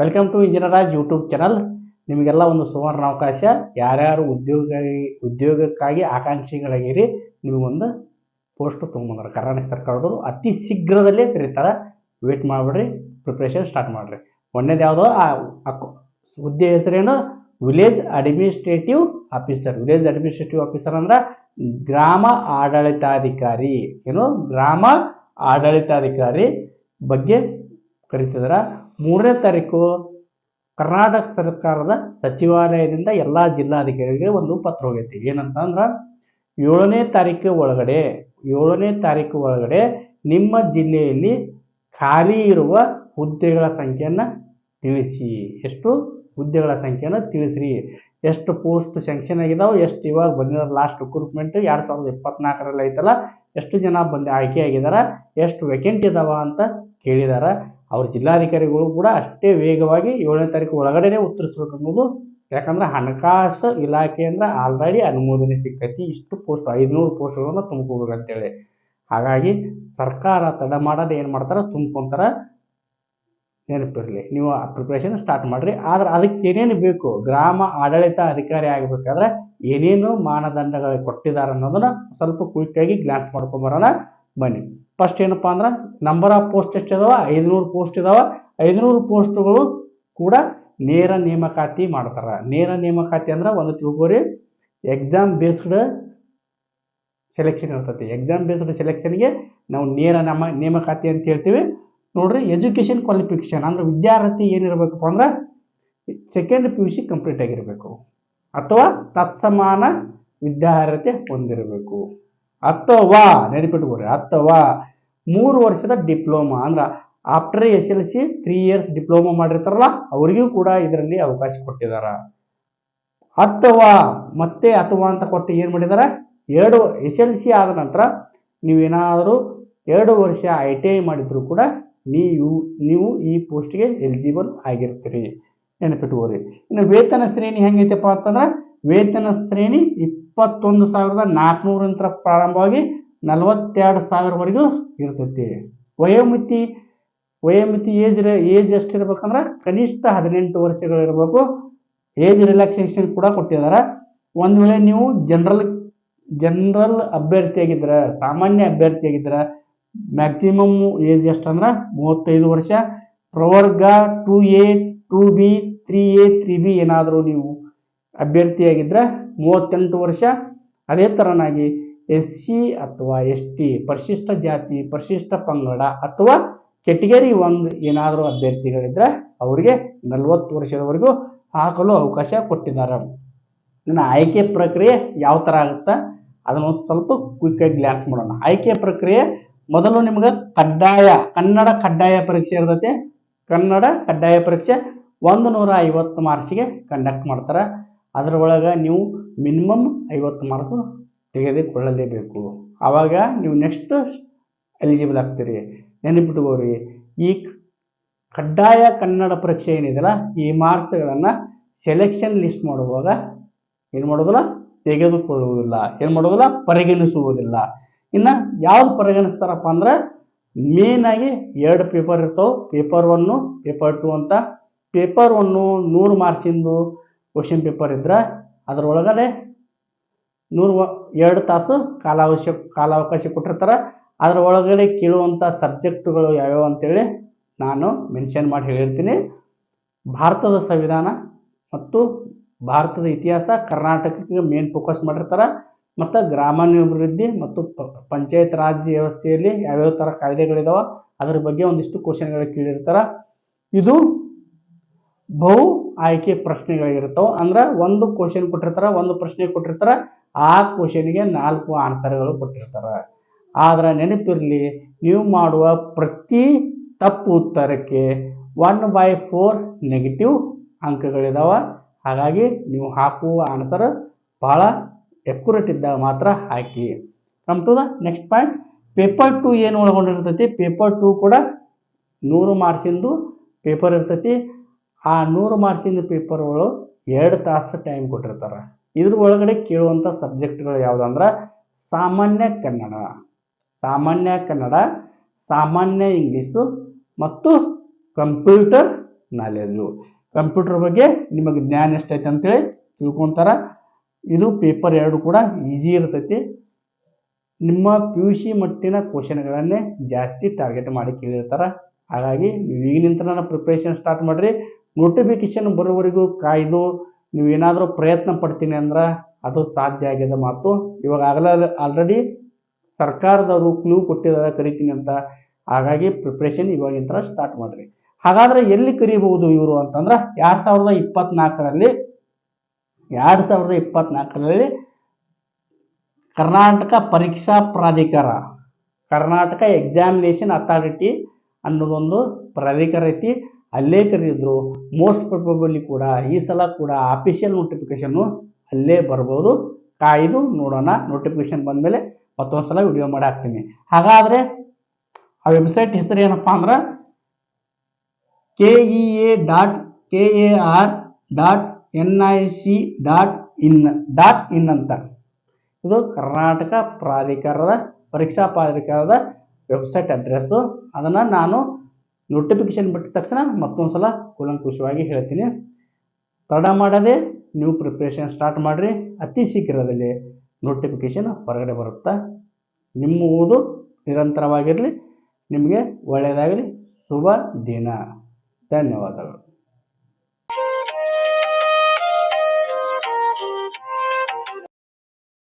Welcome to ಇಂಜಿನಿಯರಾಜ್ YouTube channel. ನಿಮಗೆಲ್ಲ ಒಂದು ಸುವರ್ಣ ಅವಕಾಶ. ಯಾರ್ಯಾರು ಉದ್ಯೋಗಕ್ಕಾಗಿ ಆಕಾಂಕ್ಷಿಗಳಾಗಿರಿ, ನಿಮಗೊಂದು ಪೋಸ್ಟ್ ತೊಗೊಂಬಂದ್ರೆ ಕರ್ನಾಟಕ ಸರ್ಕಾರದವರು ಅತಿ ಶೀಘ್ರದಲ್ಲೇ ಕರೀತಾರೆ. ವೇಟ್ ಮಾಡಿಬಿಡ್ರಿ, ಪ್ರಿಪ್ರೇಷನ್ ಸ್ಟಾರ್ಟ್ ಮಾಡಿರಿ. ಒಂದೇದು ಯಾವುದೋ ಹುದ್ದೆ ಹೆಸರೇನು? Village administrative officer. Village administrative officer ಅಂದ್ರೆ ಗ್ರಾಮ ಆಡಳಿತಾಧಿಕಾರಿ. ಏನು? ಗ್ರಾಮ ಆಡಳಿತಾಧಿಕಾರಿ ಬಗ್ಗೆ ಕರೀತಿದಾರೆ. 3ನೇ ತಾರೀಕು ಕರ್ನಾಟಕ ಸರ್ಕಾರದ ಸಚಿವಾಲಯದಿಂದ ಎಲ್ಲ ಜಿಲ್ಲಾಧಿಕಾರಿಗಳಿಗೆ ಒಂದು ಪತ್ರ ಹೋಗೈತಿ. ಏನಂತಂದ್ರೆ 7ನೇ ತಾರೀಕು ಒಳಗಡೆ ನಿಮ್ಮ ಜಿಲ್ಲೆಯಲ್ಲಿ ಖಾಲಿ ಇರುವ ಹುದ್ದೆಗಳ ಸಂಖ್ಯೆಯನ್ನು ತಿಳಿಸಿ. ಎಷ್ಟು ಹುದ್ದೆಗಳ ಸಂಖ್ಯೆಯನ್ನು ತಿಳಿಸ್ರಿ. ಎಷ್ಟು ಪೋಸ್ಟ್ ಸ್ಯಾಂಕ್ಷನ್ ಆಗಿದಾವೆ, ಎಷ್ಟು ಇವಾಗ ಬಂದಿರೋ ಲಾಸ್ಟ್ ರಿಕ್ರೂಟ್ಮೆಂಟ್ 2024ರಲ್ಲಿ ಐತಲ್ಲ, ಎಷ್ಟು ಜನ ಆಯ್ಕೆ ಆಗಿದಾರ, ಎಷ್ಟು ವೇಕೆಂಟ್ ಇದಾವ ಅಂತ ಕೇಳಿದಾರ. ಅವ್ರ ಜಿಲ್ಲಾಧಿಕಾರಿಗಳು ಕೂಡ ಅಷ್ಟೇ ವೇಗವಾಗಿ 7ನೇ ತಾರೀಕು ಒಳಗಡೆನೆ ಉತ್ತರಿಸ್ಬೇಕು ಅನ್ನೋದು. ಯಾಕಂದ್ರೆ ಹಣಕಾಸು ಇಲಾಖೆಯಿಂದ ಆಲ್ರೆಡಿ ಅನುಮೋದನೆ ಸಿಕ್ಕೈತಿ. ಇಷ್ಟು ಪೋಸ್ಟ್ 500 ಪೋಸ್ಟ್ಗಳನ್ನು ತುಂಬ್ಕೋಬೇಕಂತೇಳಿ. ಹಾಗಾಗಿ ಸರ್ಕಾರ ತಡ ಮಾಡೋದು ಏನು ಮಾಡ್ತಾರೆ, ತುಂಬ್ಕೊಂತಾರೆ. ನೆನಪಿರಲಿ, ನೀವು ಪ್ರಿಪ್ರೇಷನ್ ಸ್ಟಾರ್ಟ್ ಮಾಡಿರಿ. ಆದ್ರೆ ಅದಕ್ಕೆ ಏನೇನು ಬೇಕು, ಗ್ರಾಮ ಆಡಳಿತ ಅಧಿಕಾರಿ ಆಗಬೇಕಾದ್ರೆ ಏನೇನು ಮಾನದಂಡಗಳು ಕೊಟ್ಟಿದ್ದಾರೆ ಅನ್ನೋದನ್ನ ಸ್ವಲ್ಪ ಕ್ವಿಕ್ಕಾಗಿ ಗ್ಲಾನ್ಸ್ ಮಾಡ್ಕೊಂಬರೋಣ ಬನ್ನಿ. ಫಸ್ಟ್ ಏನಪ್ಪ ಅಂದ್ರೆ, ನಂಬರ್ ಆಫ್ ಪೋಸ್ಟ್ ಎಷ್ಟು ಇದಾವ? 500 ಪೋಸ್ಟ್ ಇದಾವ. 500 ಪೋಸ್ಟ್ಗಳು ಕೂಡ ನೇರ ನೇಮಕಾತಿ ಮಾಡ್ತಾರೆ. ನೇರ ನೇಮಕಾತಿ ಅಂದ್ರೆ ಒಂದು ತಿಳ್ಕೊರಿ, ಎಕ್ಸಾಮ್ ಬೇಸ್ಡ್ ಸೆಲೆಕ್ಷನ್ ಇರ್ತೈತಿ. ಎಕ್ಸಾಮ್ ಬೇಸ್ಡ್ ಸೆಲೆಕ್ಷನ್ಗೆ ನಾವು ನೇರ ನೇಮಕಾತಿ ಅಂತ ಹೇಳ್ತೀವಿ. ನೋಡ್ರಿ, ಎಜುಕೇಷನ್ ಕ್ವಾಲಿಫಿಕೇಶನ್ ಅಂದ್ರೆ ವಿದ್ಯಾರ್ಥಿ ಏನಿರಬೇಕಪ್ಪ ಅಂದ್ರೆ 2nd PUC ಕಂಪ್ಲೀಟ್ ಆಗಿರಬೇಕು ಅಥವಾ ತತ್ಸಮಾನ ವಿದ್ಯಾರ್ಹತೆ ಹೊಂದಿರಬೇಕು, ಅಥವಾ ನೆನಪಿಟ್ಕೊರಿ, ಅಥವಾ 3 ವರ್ಷದ ಡಿಪ್ಲೊಮಾ ಅಂದ್ರೆ ಆಫ್ಟರ್ SLC 3 years ಡಿಪ್ಲೊಮಾ ಮಾಡಿರ್ತಾರಲ್ಲ, ಅವರಿಗೂ ಕೂಡ ಇದರಲ್ಲಿ ಅವಕಾಶ ಕೊಟ್ಟಿದ್ದಾರೆ. ಅಥವಾ ಅಂತ ಕೊಟ್ಟು ಏನು ಮಾಡಿದ್ದಾರೆ, 2 SLC ಆದ ನಂತರ ನೀವೇನಾದರೂ 2 ವರ್ಷ ITI ಮಾಡಿದ್ರು ಕೂಡ ನೀವು ಈ ಪೋಸ್ಟ್ಗೆ ಎಲಿಜಿಬಲ್ ಆಗಿರ್ತೀರಿ. ನೆನಪಿಟ್ಕೋರಿ. ಇನ್ನು ವೇತನ ಶ್ರೇಣಿ ಹೆಂಗೈತಪ್ಪ ಅಂತಂದ್ರೆ, ವೇತನ ಶ್ರೇಣಿ 21,400 ಪ್ರಾರಂಭವಾಗಿ 42,000ವರೆಗೂ ಇರ್ತೈತಿ. ವಯೋಮಿತಿ ಏಜ್ ಎಷ್ಟಿರ್ಬೇಕಂದ್ರೆ ಕನಿಷ್ಠ 18 ವರ್ಷಗಳಿರ್ಬೇಕು. ಏಜ್ ರಿಲ್ಯಾಕ್ಸೇಷನ್ ಕೂಡ ಕೊಟ್ಟಿದ್ದಾರೆ. ಒಂದು ವೇಳೆ ನೀವು ಜನರಲ್ ಅಭ್ಯರ್ಥಿಯಾಗಿದ್ರೆ, ಸಾಮಾನ್ಯ ಅಭ್ಯರ್ಥಿಯಾಗಿದ್ರೆ ಮ್ಯಾಕ್ಸಿಮಮ್ ಏಜ್ ಎಷ್ಟಂದ್ರೆ 35 ವರ್ಷ. ಪ್ರವರ್ಗ 2A 2B 3A 3B ಏನಾದರೂ ನೀವು ಅಭ್ಯರ್ಥಿಯಾಗಿದ್ರೆ 38 ವರ್ಷ. ಅದೇ ಥರನಾಗಿ SC ಅಥವಾ ST, ಪರಿಶಿಷ್ಟ ಜಾತಿ, ಪರಿಶಿಷ್ಟ ಪಂಗಡ ಅಥವಾ ಕೆಟಗರಿ 1 ಏನಾದರೂ ಅಭ್ಯರ್ಥಿಗಳಿದ್ರೆ ಅವರಿಗೆ 40 ವರ್ಷದವರೆಗೂ ಹಾಕಲು ಅವಕಾಶ ಕೊಟ್ಟಿದ್ದಾರೆ. ಇನ್ನು ಆಯ್ಕೆ ಪ್ರಕ್ರಿಯೆ ಯಾವ ಥರ ಆಗುತ್ತೆ ಅದನ್ನು ಸ್ವಲ್ಪ ಕ್ವಿಕ್ಕಾಗಿ ಗ್ಲಾನ್ಸ್ ಮಾಡೋಣ. ಆಯ್ಕೆ ಪ್ರಕ್ರಿಯೆ ಮೊದಲು ನಿಮ್ಗೆ ಕನ್ನಡ ಕಡ್ಡಾಯ ಪರೀಕ್ಷೆ ಇರ್ತೈತೆ. ಕನ್ನಡ ಕಡ್ಡಾಯ ಪರೀಕ್ಷೆ 150 ಮಾರ್ಕ್ಸಿಗೆ ಕಂಡಕ್ಟ್ ಮಾಡ್ತಾರೆ. ಅದರ ಒಳಗೆ ನೀವು ಮಿನಿಮಮ್ 50 ಮಾರ್ಕ್ಸು ತೆಗೆದುಕೊಳ್ಳಲೇಬೇಕು. ಆವಾಗ ನೀವು ನೆಕ್ಸ್ಟ್ ಎಲಿಜಿಬಲ್ ಆಗ್ತೀರಿ. ನೆನಪಿಟ್ಕೋರಿ, ಈ ಕಡ್ಡಾಯ ಕನ್ನಡ ಪರೀಕ್ಷೆ ಏನಿದೆಯಲ್ಲ, ಈ ಮಾರ್ಕ್ಸ್ಗಳನ್ನು ಸೆಲೆಕ್ಷನ್ ಲಿಸ್ಟ್ ಮಾಡುವಾಗ ಏನು ಮಾಡೋದಿಲ್ಲ, ತೆಗೆದುಕೊಳ್ಳುವುದಿಲ್ಲ. ಏನು ಮಾಡೋದಿಲ್ಲ, ಪರಿಗಣಿಸುವುದಿಲ್ಲ. ಇನ್ನು ಯಾವ್ದು ಪರಿಗಣಿಸ್ತಾರಪ್ಪ ಅಂದ್ರೆ, ಮೇನ್ ಆಗಿ 2 ಪೇಪರ್ ಇರ್ತಾವೆ. ಪೇಪರ್ 1, ಪೇಪರ್ 2 ಅಂತ. ಪೇಪರ್ 1 100 ಮಾರ್ಕ್ಸಿಂದು ಕ್ವಶನ್ ಪೇಪರ್ ಇದ್ರೆ ಅದರೊಳಗಡೆ 2 ತಾಸು ಕಾಲಾವಕಾಶ ಕೊಟ್ಟಿರ್ತಾರೆ. ಅದರ ಒಳಗಡೆ ಕೇಳುವಂಥ ಸಬ್ಜೆಕ್ಟುಗಳು ಯಾವ್ಯಾವ ಅಂತೇಳಿ ನಾನು ಮೆನ್ಷನ್ ಮಾಡಿ ಹೇಳಿರ್ತೀನಿ. ಭಾರತದ ಸಂವಿಧಾನ ಮತ್ತು ಭಾರತದ ಇತಿಹಾಸ, ಕರ್ನಾಟಕಕ್ಕೆ ಮೇನ್ ಫೋಕಸ್ ಮಾಡಿರ್ತಾರೆ. ಮತ್ತು ಗ್ರಾಮೀಣಾಭಿವೃದ್ಧಿ ಮತ್ತು ಪಂಚಾಯತ್ ರಾಜ್ ವ್ಯವಸ್ಥೆಯಲ್ಲಿ ಯಾವ್ಯಾವ ಥರ ಕಾಯ್ದೆಗಳಿದಾವ ಅದರ ಬಗ್ಗೆ ಒಂದಿಷ್ಟು ಕ್ವಶನ್ಗಳು ಕೇಳಿರ್ತಾರೆ. ಇದು ಬಹು ಆಯ್ಕೆ ಪ್ರಶ್ನೆಗಳಿರ್ತಾವೆ. ಅಂದ್ರೆ ಒಂದು ಕ್ವಶನ್ ಕೊಟ್ಟಿರ್ತಾರೆ, ಒಂದು ಪ್ರಶ್ನೆ ಕೊಟ್ಟಿರ್ತಾರೆ, ಆ ಕ್ವಶನ್ಗೆ 4 ಆನ್ಸರ್ಗಳು ಕೊಟ್ಟಿರ್ತಾರೆ. ಆದರೆ ನೆನಪಿರಲಿ, ನೀವು ಮಾಡುವ ಪ್ರತಿ ತಪ್ಪು ಉತ್ತರಕ್ಕೆ 1/4 ನೆಗೆಟಿವ್ ಅಂಕಗಳಿದಾವೆ. ಹಾಗಾಗಿ ನೀವು ಹಾಕುವ ಆನ್ಸರ್ ಬಹಳ ಎಕ್ಯುರೇಟ್ ಇದ್ದಾಗ ಮಾತ್ರ ಹಾಕಿ. Come to the next point. Paper 2 ಏನು ಒಳಗೊಂಡಿರ್ತೈತಿ? ಪೇಪರ್ 2 ಕೂಡ 100 ಮಾರ್ಕ್ಸಿಂದು ಪೇಪರ್ ಇರ್ತೈತಿ. ಆ 100 ಮಾರ್ಕ್ಸಿಂದು ಪೇಪರ್ಗಳು 2 ತಾಸು ಟೈಮ್ ಕೊಟ್ಟಿರ್ತಾರೆ. ಇದ್ರ ಒಳಗಡೆ ಕೇಳುವಂಥ ಸಬ್ಜೆಕ್ಟ್ಗಳು ಯಾವುದಂದ್ರೆ ಸಾಮಾನ್ಯ ಕನ್ನಡ, ಸಾಮಾನ್ಯ ಇಂಗ್ಲೀಷು ಮತ್ತು ಕಂಪ್ಯೂಟರ್ ನಾಲೆಜು. ಕಂಪ್ಯೂಟರ್ ಬಗ್ಗೆ ನಿಮಗೆ ಜ್ಞಾನ ಎಷ್ಟೈತೆ ಅಂತೇಳಿ ತಿಳ್ಕೊತಾರ. ಇದು ಪೇಪರ್ 2 ಕೂಡ ಈಸಿ ಇರ್ತೈತಿ. ನಿಮ್ಮ PUC ಮಟ್ಟಿನ ಕ್ವಶನ್ಗಳನ್ನೇ ಜಾಸ್ತಿ ಟಾರ್ಗೆಟ್ ಮಾಡಿ ಕೇಳಿರ್ತಾರೆ. ಹಾಗಾಗಿ ನೀವು ಈಗಿನಿಂದ ಪ್ರಿಪ್ರೇಷನ್ ಸ್ಟಾರ್ಟ್ ಮಾಡಿರಿ. ನೋಟಿಫಿಕೇಶನ್ ಬರೋವರೆಗೂ ಕಾಯ್ದು ನೀವು ಏನಾದರೂ ಪ್ರಯತ್ನ ಪಡ್ತೀನಿ ಅಂದ್ರೆ ಅದು ಸಾಧ್ಯ ಆಗಿದೆ ಮಾತು. ಇವಾಗ ಆಲ್ರೆಡಿ ಸರ್ಕಾರದವರು ಕ್ಲೂ ಕೊಟ್ಟಿದ್ದಾರೆ ಕರಿತೀನಿ ಅಂತ. ಹಾಗಾಗಿ ಪ್ರಿಪ್ರೇಷನ್ ಇವಾಗಿಂದ ಸ್ಟಾರ್ಟ್ ಮಾಡಿರಿ. ಹಾಗಾದರೆ ಎಲ್ಲಿ ಕರಿಬಹುದು ಇವರು ಅಂತಂದ್ರೆ 2024ರಲ್ಲಿ ಕರ್ನಾಟಕ ಪರೀಕ್ಷಾ ಪ್ರಾಧಿಕಾರ, ಕರ್ನಾಟಕ ಎಕ್ಸಾಮಿನೇಷನ್ ಅಥಾರಿಟಿ ಅನ್ನೋದೊಂದು ಪ್ರಾಧಿಕಾರ ಐತಿ, ಅಲ್ಲೇ ಕರೆದಿದ್ರು. ಮೋಸ್ಟ್ ಪ್ರಾಬಬಲಿ ಕೂಡ ಈ ಸಲ ಕೂಡ ಆಫಿಷಿಯಲ್ ನೋಟಿಫಿಕೇಶನ್ನು ಅಲ್ಲೇ ಬರ್ಬೋದು. ಕಾಯ್ದು ನೋಡೋಣ. ನೋಟಿಫಿಕೇಶನ್ ಬಂದಮೇಲೆ ಮತ್ತೊಂದು ಸಲ ವಿಡಿಯೋ ಮಾಡಿ ಹಾಕ್ತೀನಿ. ಹಾಗಾದರೆ ಆ ವೆಬ್ಸೈಟ್ ಹೆಸರು ಏನಪ್ಪ ಅಂದ್ರೆ KEA.KAR.NIC.in ಅಂತ. ಇದು ಕರ್ನಾಟಕ ಪರೀಕ್ಷಾ ಪ್ರಾಧಿಕಾರದ ವೆಬ್ಸೈಟ್ ಅಡ್ರೆಸ್ಸು. ಅದನ್ನು ನಾನು ನೋಟಿಫಿಕೇಶನ್ ಬಿಟ್ಟ ತಕ್ಷಣ ಮತ್ತೊಂದು ಸಲ ಕೂಲಂಕುಷವಾಗಿ ಹೇಳ್ತೀನಿ. ತಡ ಮಾಡದೆ ನೀವು ಪ್ರಿಪ್ರೇಷನ್ ಸ್ಟಾರ್ಟ್ ಮಾಡಿರಿ. ಅತಿ ಶೀಘ್ರದಲ್ಲಿ ನೋಟಿಫಿಕೇಶನ್ ಹೊರಗಡೆ ಬರುತ್ತಾ. ನಿಮ್ಮ ಓದು ನಿರಂತರವಾಗಿರಲಿ. ನಿಮಗೆ ಒಳ್ಳೆಯದಾಗಲಿ. ಶುಭ ದಿನ. ಧನ್ಯವಾದಗಳು.